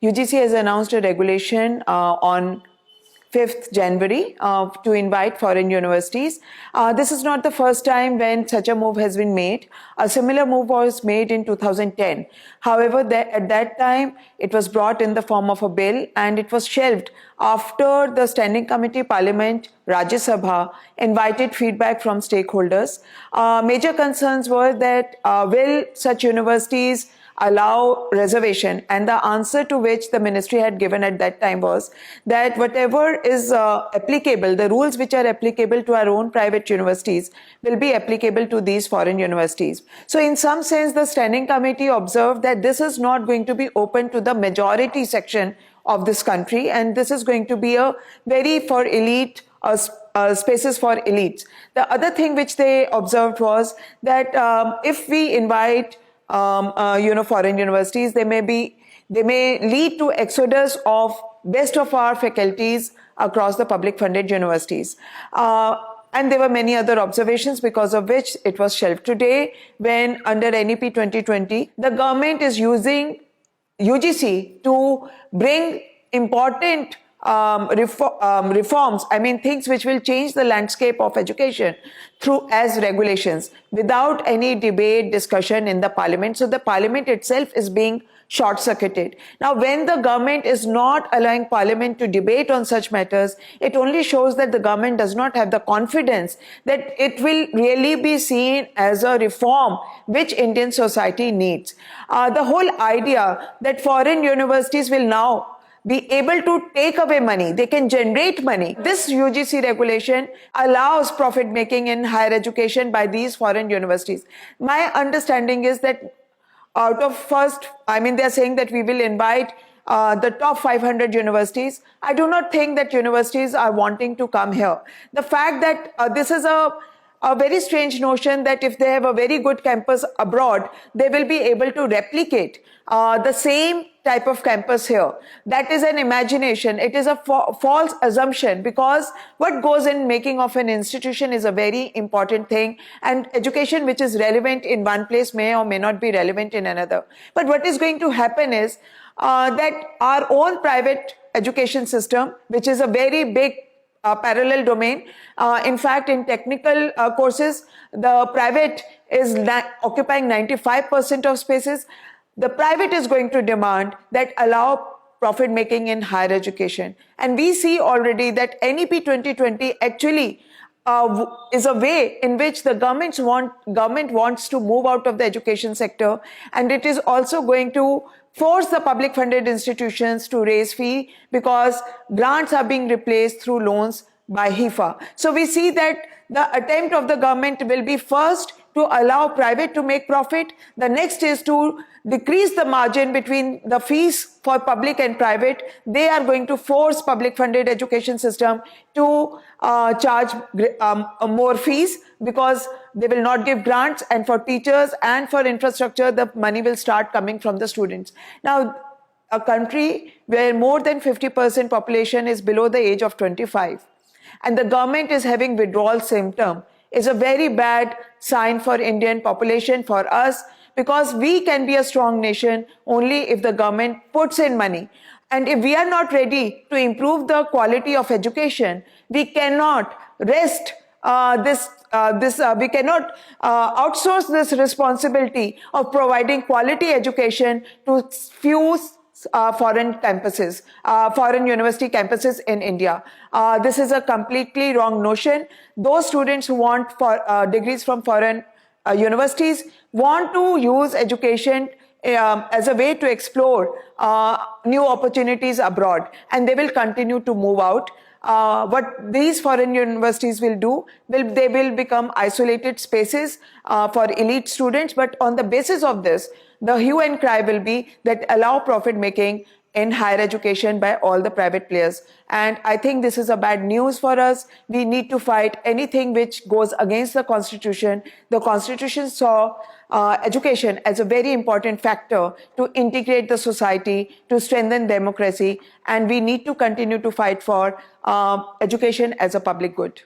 UGC has announced a regulation on 5th January to invite foreign universities. This is not the first time when such a move has been made. A similar move was made in 2010. However, at that time, it was brought in the form of a bill and it was shelved after the Standing Committee Parliament, Rajya Sabha, invited feedback from stakeholders. Major concerns were that will such universities allow reservation, and the answer to which the ministry had given at that time was that whatever is applicable, the rules which are applicable to our own private universities will be applicable to these foreign universities. So in some sense, the Standing Committee observed that this is not going to be open to the majority section of this country, and this is going to be a very for elite spaces for elites. The other thing which they observed was that if we invite foreign universities, they may lead to exodus of best of our faculties across the public funded universities. And there were many other observations because of which it was shelved. Today, when under NEP 2020, the government is using UGC to bring important reforms, things which will change the landscape of education through as regulations without any debate, discussion in the parliament. So the parliament itself is being short-circuited. Now, when the government is not allowing parliament to debate on such matters, it only shows that the government does not have the confidence that it will really be seen as a reform which Indian society needs. The whole idea that foreign universities will now be able to take away money, they can generate money. This UGC regulation allows profit making in higher education by these foreign universities. My understanding is that out of they're saying that we will invite the top 500 universities. I do not think that universities are wanting to come here. The fact that this is a very strange notion that if they have a very good campus abroad, they will be able to replicate the same type of campus here. That is an imagination. It is a false assumption, because what goes in making of an institution is a very important thing, and education which is relevant in one place may or may not be relevant in another. But what is going to happen is that our own private education system, which is a very big parallel domain. In fact, in technical courses, the private is occupying 95% of spaces. The private is going to demand that allow profit making in higher education. And we see already that NEP 2020 actually is a way in which the government wants to move out of the education sector, and it is also going to force the public funded institutions to raise fee because grants are being replaced through loans by HIFA. So we see that the attempt of the government will be first to allow private to make profit. The next is to decrease the margin between the fees for public and private. They are going to force public funded education system to charge more fees because they will not give grants, and for teachers and for infrastructure, the money will start coming from the students. Now, a country where more than 50% population is below the age of 25 and the government is having withdrawal symptom is a very bad sign for Indian population, for us, because we can be a strong nation only if the government puts in money. And if we are not ready to improve the quality of education, we cannot rest we cannot outsource this responsibility of providing quality education to few foreign campuses, foreign university campuses in India. This is a completely wrong notion. Those students who want degrees from foreign universities want to use education as a way to explore new opportunities abroad, and they will continue to move out. What these foreign universities will do, they will become isolated spaces for elite students, but on the basis of this, the hue and cry will be that allow profit making in higher education by all the private players. And I think this is a bad news for us. We need to fight anything which goes against the Constitution. The Constitution saw education as a very important factor to integrate the society, to strengthen democracy, and we need to continue to fight for education as a public good.